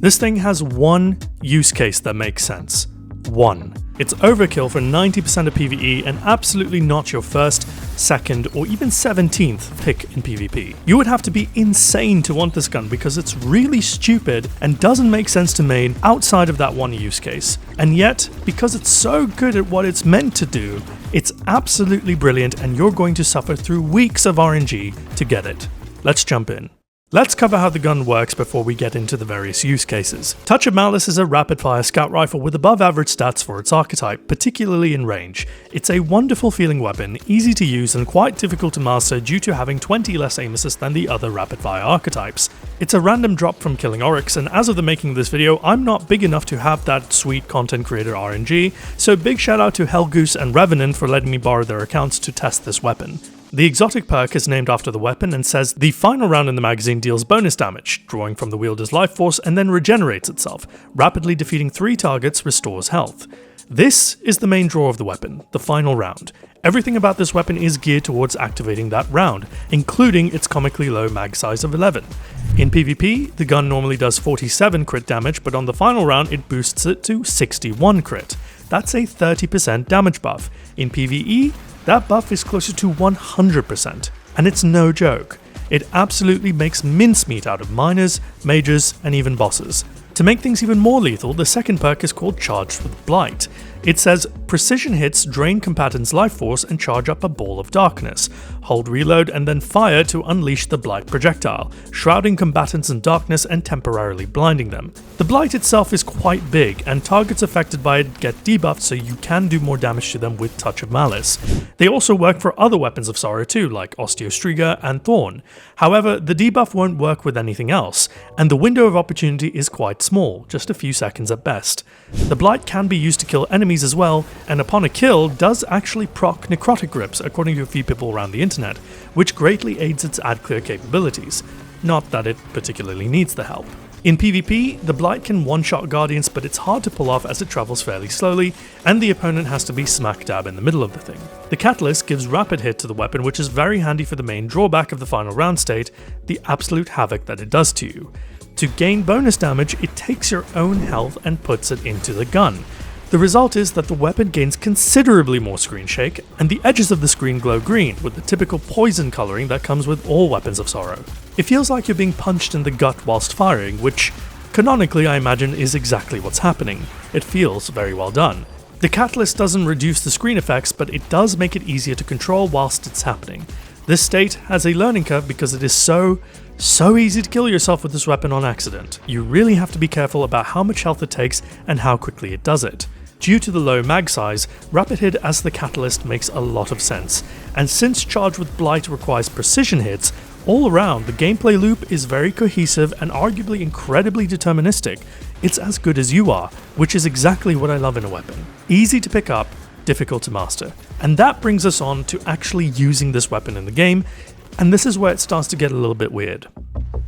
This thing has one use case that makes sense. One. It's overkill for 90% of PvE and absolutely not your first, second, or even 17th pick in PvP. You would have to be insane to want this gun because it's really stupid and doesn't make sense to main outside of that one use case. And yet, because it's so good at what it's meant to do, it's absolutely brilliant and you're going to suffer through weeks of RNG to get it. Let's jump in. Let's cover how the gun works before we get into the various use cases. Touch of Malice is a rapid-fire scout rifle with above-average stats for its archetype, particularly in range. It's a wonderful feeling weapon, easy to use and quite difficult to master due to having 20 less aim assist than the other rapid-fire archetypes. It's a random drop from killing Oryx, and as of the making of this video, I'm not big enough to have that sweet content creator RNG, so big shout out to Hellgoose and Revenant for letting me borrow their accounts to test this weapon. The exotic perk is named after the weapon and says the final round in the magazine deals bonus damage, drawing from the wielder's life force and then regenerates itself. Rapidly defeating 3 targets restores health. This is the main draw of the weapon, the final round. Everything about this weapon is geared towards activating that round, including its comically low mag size of 11. In PvP, the gun normally does 47 crit damage, but on the final round it boosts it to 61 crit. That's a 30% damage buff. In PvE, that buff is closer to 100%, and it's no joke. It absolutely makes mincemeat out of miners, mages, and even bosses. To make things even more lethal, the second perk is called Charged with Blight. It says, precision hits drain combatants' life force and charge up a ball of darkness. Hold reload and then fire to unleash the Blight projectile, shrouding combatants in darkness and temporarily blinding them. The Blight itself is quite big, and targets affected by it get debuffed so you can do more damage to them with Touch of Malice. They also work for other weapons of sorrow too, like Osteostriga and Thorn. However, the debuff won't work with anything else, and the window of opportunity is quite small, just a few seconds at best. The Blight can be used to kill enemies as well, and upon a kill does actually proc necrotic grips according to a few people around the internet, which greatly aids its ad clear capabilities. Not that it particularly needs the help. In PvP, the Blight can one-shot Guardians, but it's hard to pull off as it travels fairly slowly, and the opponent has to be smack dab in the middle of the thing. The Catalyst gives rapid hit to the weapon, which is very handy for the main drawback of the final round state, the absolute havoc that it does to you. To gain bonus damage, it takes your own health and puts it into the gun. The result is that the weapon gains considerably more screen shake, and the edges of the screen glow green, with the typical poison coloring that comes with all weapons of sorrow. It feels like you're being punched in the gut whilst firing, which, canonically I imagine, is exactly what's happening. It feels very well done. The Catalyst doesn't reduce the screen effects, but it does make it easier to control whilst it's happening. This state has a learning curve because it is so easy to kill yourself with this weapon on accident. You really have to be careful about how much health it takes and how quickly it does it. Due to the low mag size, rapid hit as the Catalyst makes a lot of sense, and since Charged with Blight requires precision hits, all around the gameplay loop is very cohesive and arguably incredibly deterministic. It's as good as you are, which is exactly what I love in a weapon. Easy to pick up, difficult to master. And that brings us on to actually using this weapon in the game, and this is where it starts to get a little bit weird.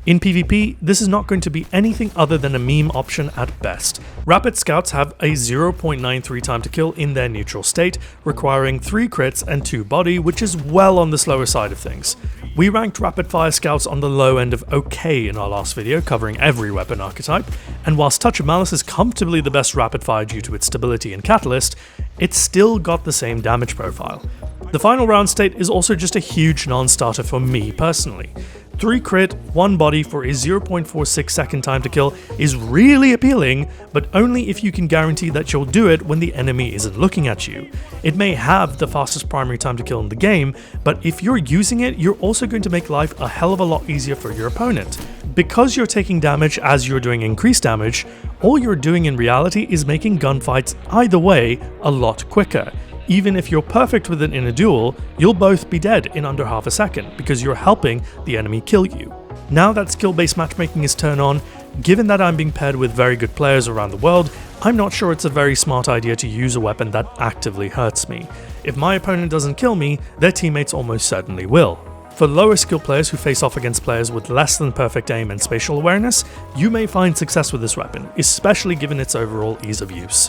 In PvP, this is not going to be anything other than a meme option at best. Rapid Scouts have a 0.93 time to kill in their neutral state, requiring 3 crits and 2 body, which is well on the slower side of things. We ranked Rapid Fire Scouts on the low end of okay in our last video, covering every weapon archetype, and whilst Touch of Malice is comfortably the best rapid fire due to its stability and catalyst, it's still got the same damage profile. The final round state is also just a huge non-starter for me personally. 3 crit, 1 body for a 0.46 second time to kill is really appealing, but only if you can guarantee that you'll do it when the enemy isn't looking at you. It may have the fastest primary time to kill in the game, but if you're using it, you're also going to make life a hell of a lot easier for your opponent. Because you're taking damage as you're doing increased damage, all you're doing in reality is making gunfights either way a lot quicker. Even if you're perfect with it in a duel, you'll both be dead in under half a second because you're helping the enemy kill you. Now that skill-based matchmaking is turned on, given that I'm being paired with very good players around the world, I'm not sure it's a very smart idea to use a weapon that actively hurts me. If my opponent doesn't kill me, their teammates almost certainly will. For lower skill players who face off against players with less than perfect aim and spatial awareness, you may find success with this weapon, especially given its overall ease of use.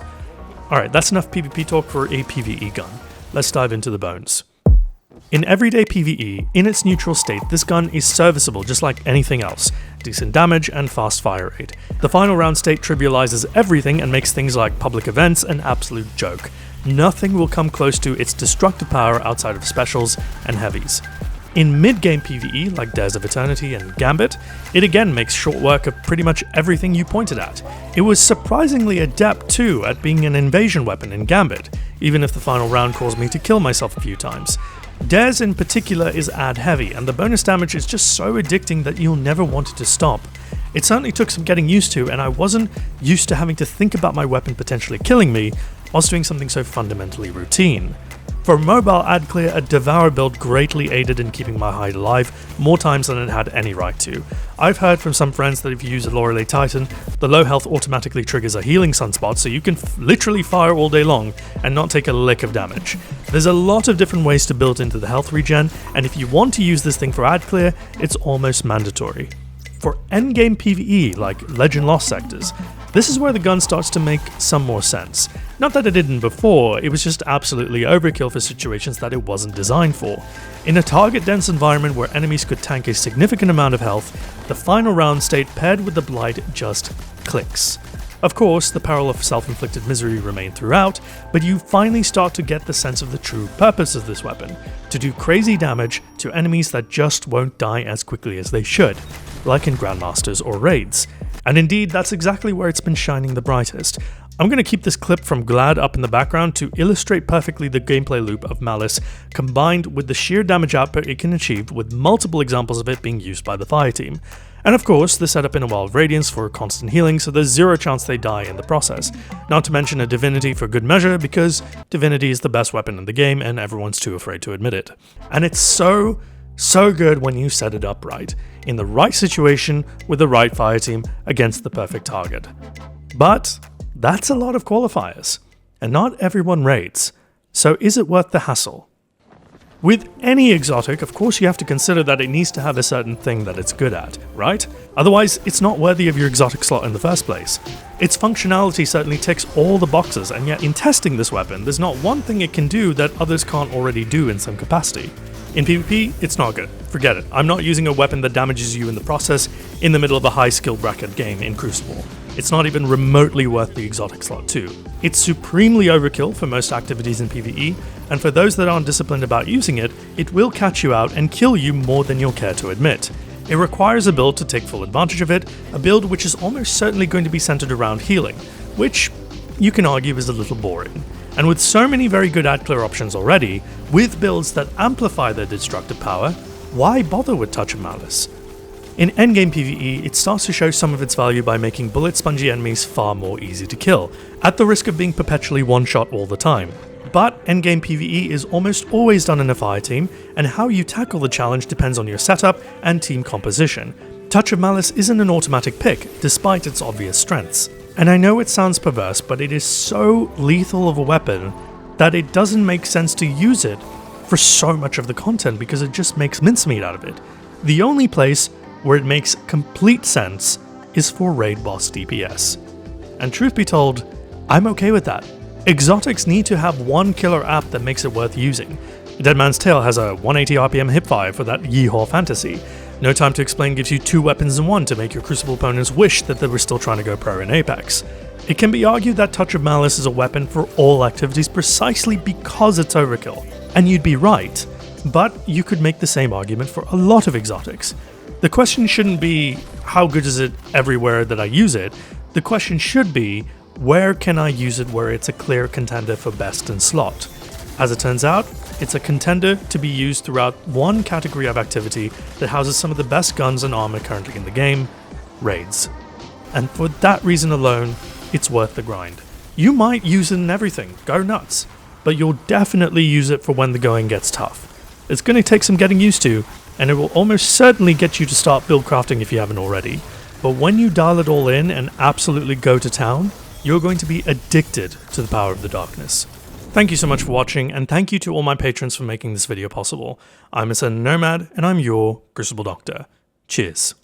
Alright, that's enough PvP talk for a PvE gun. Let's dive into the bones. In everyday PvE, in its neutral state, this gun is serviceable just like anything else. Decent damage and fast fire rate. The final round state trivializes everything and makes things like public events an absolute joke. Nothing will come close to its destructive power outside of specials and heavies. In mid-game PvE, like Dares of Eternity and Gambit, it again makes short work of pretty much everything you pointed at. It was surprisingly adept too at being an invasion weapon in Gambit, even if the final round caused me to kill myself a few times. Dares in particular is ad heavy, and the bonus damage is just so addicting that you'll never want it to stop. It certainly took some getting used to, and I wasn't used to having to think about my weapon potentially killing me whilst doing something so fundamentally routine. For mobile ad clear, a Devour build greatly aided in keeping my hide alive more times than it had any right to. I've heard from some friends that if you use a Lorelei Titan, the low health automatically triggers a healing sunspot, so you can literally fire all day long and not take a lick of damage. There's a lot of different ways to build into the health regen, and if you want to use this thing for ad clear, it's almost mandatory. For endgame PvE, like Legend Lost sectors, this is where the gun starts to make some more sense. Not that it didn't before, it was just absolutely overkill for situations that it wasn't designed for. In a target-dense environment where enemies could tank a significant amount of health, the final round state paired with the Blight just clicks. Of course, the peril of self-inflicted misery remained throughout, but you finally start to get the sense of the true purpose of this weapon, to do crazy damage to enemies that just won't die as quickly as they should, like in Grandmasters or Raids. And indeed, that's exactly where it's been shining the brightest. I'm going to keep this clip from Glad up in the background to illustrate perfectly the gameplay loop of Malice, combined with the sheer damage output it can achieve, with multiple examples of it being used by the fire team. And of course, the setup in a Wild Radiance for constant healing, so there's zero chance they die in the process. Not to mention a Divinity for good measure, because Divinity is the best weapon in the game and everyone's too afraid to admit it. And it's so good when you set it up right, in the right situation with the right fire team against the perfect target. But that's a lot of qualifiers, and not everyone raids, so is it worth the hassle? With any exotic, of course you have to consider that it needs to have a certain thing that it's good at, right? Otherwise, it's not worthy of your exotic slot in the first place. Its functionality certainly ticks all the boxes, and yet in testing this weapon, there's not one thing it can do that others can't already do in some capacity. In PvP, it's not good. Forget it. I'm not using a weapon that damages you in the process in the middle of a high skill bracket game in Crucible. It's not even remotely worth the exotic slot too. It's supremely overkill for most activities in PvE, and for those that aren't disciplined about using it, it will catch you out and kill you more than you'll care to admit. It requires a build to take full advantage of it, a build which is almost certainly going to be centered around healing, which you can argue is a little boring. And with so many very good ad clear options already, with builds that amplify their destructive power, why bother with Touch of Malice? In endgame PvE, it starts to show some of its value by making bullet spongy enemies far more easy to kill, at the risk of being perpetually one-shot all the time. But endgame PvE is almost always done in a fire team, and how you tackle the challenge depends on your setup and team composition. Touch of Malice isn't an automatic pick, despite its obvious strengths. And I know it sounds perverse, but it is so lethal of a weapon that it doesn't make sense to use it for so much of the content because it just makes mincemeat out of it. The only place where it makes complete sense is for raid boss DPS. And truth be told, I'm okay with that. Exotics need to have one killer app that makes it worth using. Dead Man's Tale has a 180 RPM hipfire for that yeehaw fantasy. No Time to Explain gives you 2 weapons in one to make your Crucible opponents wish that they were still trying to go pro in Apex. It can be argued that Touch of Malice is a weapon for all activities precisely because it's overkill. And you'd be right, but you could make the same argument for a lot of exotics. The question shouldn't be, how good is it everywhere that I use it? The question should be, where can I use it where it's a clear contender for best in slot? As it turns out, it's a contender to be used throughout one category of activity that houses some of the best guns and armor currently in the game, raids. And for that reason alone, it's worth the grind. You might use it in everything, go nuts, but you'll definitely use it for when the going gets tough. It's going to take some getting used to, and it will almost certainly get you to start build crafting if you haven't already. But when you dial it all in and absolutely go to town, you're going to be addicted to the power of the darkness. Thank you so much for watching, and thank you to all my patrons for making this video possible. I'm Ascendant Nomad, and I'm your Crucible Doctor. Cheers.